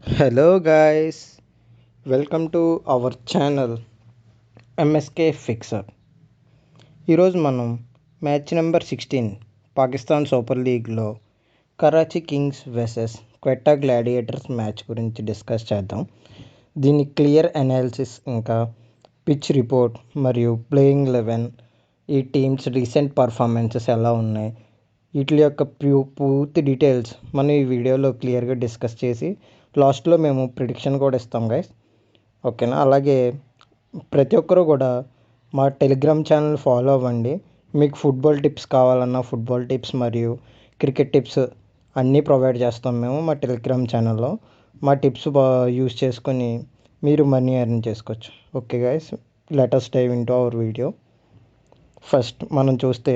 Hello guys, welcome to our channel MSK ఫిక్సర్. ఈరోజు మనం match number 16 Pakistan super లీగ్లో Karachi Kings versus Quetta gladiators match గురించి discuss చేద్దాం. దీని క్లియర్ అనాలిసిస్ ఇంకా పిచ్ రిపోర్ట్ మరియు ప్లేయింగ్ 11 ఈ టీమ్స్ రీసెంట్ పర్ఫార్మెన్సెస్ ఎలా ఉన్నాయి, వీటి యొక్క పూర్తి డీటెయిల్స్ మనం ఈ వీడియోలో క్లియర్గా డిస్కస్ చేసి లాస్ట్లో మేము ప్రిడిక్షన్ కూడా ఇస్తాం గైస్. ఓకేనా? అలాగే ప్రతి ఒక్కరూ కూడా మా టెలిగ్రామ్ ఛానల్ ఫాలో అవ్వండి. మీకు ఫుట్బాల్ టిప్స్ కావాలన్నా ఫుట్బాల్ టిప్స్ మరియు క్రికెట్ టిప్స్ అన్నీ ప్రొవైడ్ చేస్తాం మేము మా టెలిగ్రామ్ ఛానల్లో. మా టిప్స్ యూస్ చేసుకొని మీరు మనీ ఎర్న్ చేసుకోవచ్చు. Okay guys, let us dive into our video. First మనం చూస్తే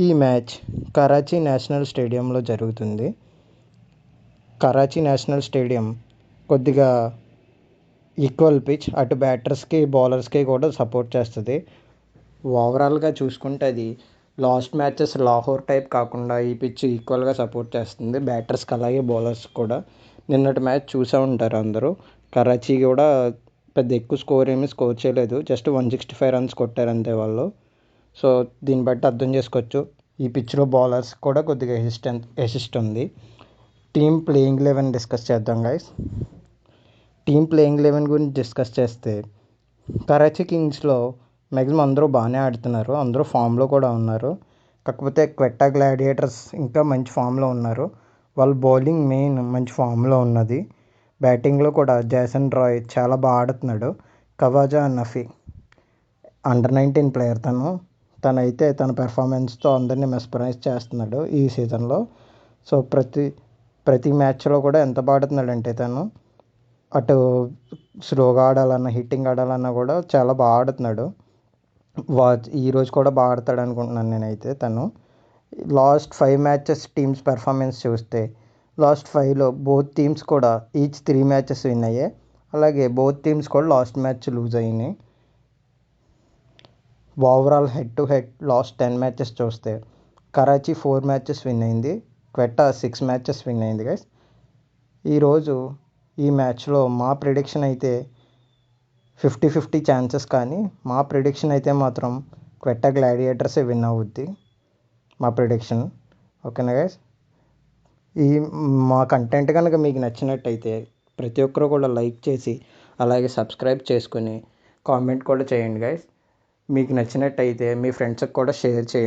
ఈ మ్యాచ్ కరాచీ నేషనల్ స్టేడియంలో జరుగుతుంది. కరాచీ నేషనల్ స్టేడియం కొద్దిగా ఈక్వల్ పిచ్, అటు బ్యాటర్స్కి బౌలర్స్కి కూడా సపోర్ట్ చేస్తుంది. ఓవరాల్గా చూసుకుంటే అది లాస్ట్ మ్యాచెస్ లాహోర్ టైప్ కాకుండా ఈ పిచ్ ఈక్వల్గా సపోర్ట్ చేస్తుంది బ్యాటర్స్కి అలాగే బౌలర్స్కి కూడా. నిన్నటి మ్యాచ్ చూసే ఉంటారు అందరూ. కరాచీ కూడా పెద్ద ఎక్కువ స్కోర్ ఏమీ స్కోర్ చేయలేదు, జస్ట్ 165 రన్స్ కొట్టారు అంతే వాళ్ళు. సో దీన్ని బట్టి అర్థం చేసుకోవచ్చు ఈ పిచ్లో బౌలర్స్ కూడా కొద్దిగా అసిస్ట్ ఉంది. టీమ్ ప్లేయింగ్ 11 డిస్కస్ చేద్దాం గైస్. టీమ్ ప్లేయింగ్ 11 గురించి డిస్కస్ చేస్తే కరాచీ కింగ్స్లో మ్యాక్సిమం అందరూ బాగానే ఆడుతున్నారు, అందరూ ఫామ్లో కూడా ఉన్నారు. కాకపోతే క్వెట్టా గ్లాడియేటర్స్ ఇంకా మంచి ఫామ్లో ఉన్నారు. వాళ్ళ బౌలింగ్ మెయిన్ మంచి ఫామ్లో ఉన్నది. బ్యాటింగ్లో కూడా జాసన్ రాయ్ చాలా బాగా ఆడుతున్నాడు. ఖవాజా నఫీ అండర్ 19 ప్లేయర్ తనైతే తన పెర్ఫార్మెన్స్తో అందరినీ మెస్పరైజ్ చేస్తున్నాడు ఈ సీజన్లో. సో ప్రతి మ్యాచ్లో కూడా ఎంత బాగా ఆడుతున్నాడంటే తను అటు స్లోగా ఆడాలన్నా హిట్టింగ్ ఆడాలన్నా కూడా చాలా బాగా ఆడుతున్నాడు. ఈరోజు కూడా బాగా ఆడతాడు అనుకుంటున్నాను నేనైతే. తను లాస్ట్ 5 మ్యాచెస్ టీమ్స్ పెర్ఫార్మెన్స్ చూస్తే లాస్ట్ 5లో బోత్ టీమ్స్ కూడా ఈచ్ 3 మ్యాచెస్ విన్ అయ్యాయి. అలాగే బోత్ టీమ్స్ కూడా లాస్ట్ మ్యాచ్ లూజ్ అయినాయి. Overall head to head last 10 matches చూస్తే కరాచీ 4 మ్యాచెస్ విన్ అయింది, క్వెట్టా 6 మ్యాచెస్ విన్ అయింది గైస్. ఈరోజు ఈ మ్యాచ్లో మా ప్రిడిక్షన్ అయితే 50-50 ఛాన్సెస్, కానీ మా ప్రిడిక్షన్ అయితే మాత్రం క్వెట్టా గ్లాడియేటర్సే విన్ అవుద్ది మా ప్రిడిక్షన్. ఓకేనా గైస్? మా కంటెంట్ కనుక మీకు నచ్చినట్టయితే ప్రతి ఒక్కరు కూడా లైక్ చేసి అలాగే సబ్స్క్రైబ్ చేసుకొని కామెంట్ కూడా చేయండి గైస్. మీకు నచ్చినట్టయితే మీ ఫ్రెండ్స్కి కూడా షేర్ చేయండి.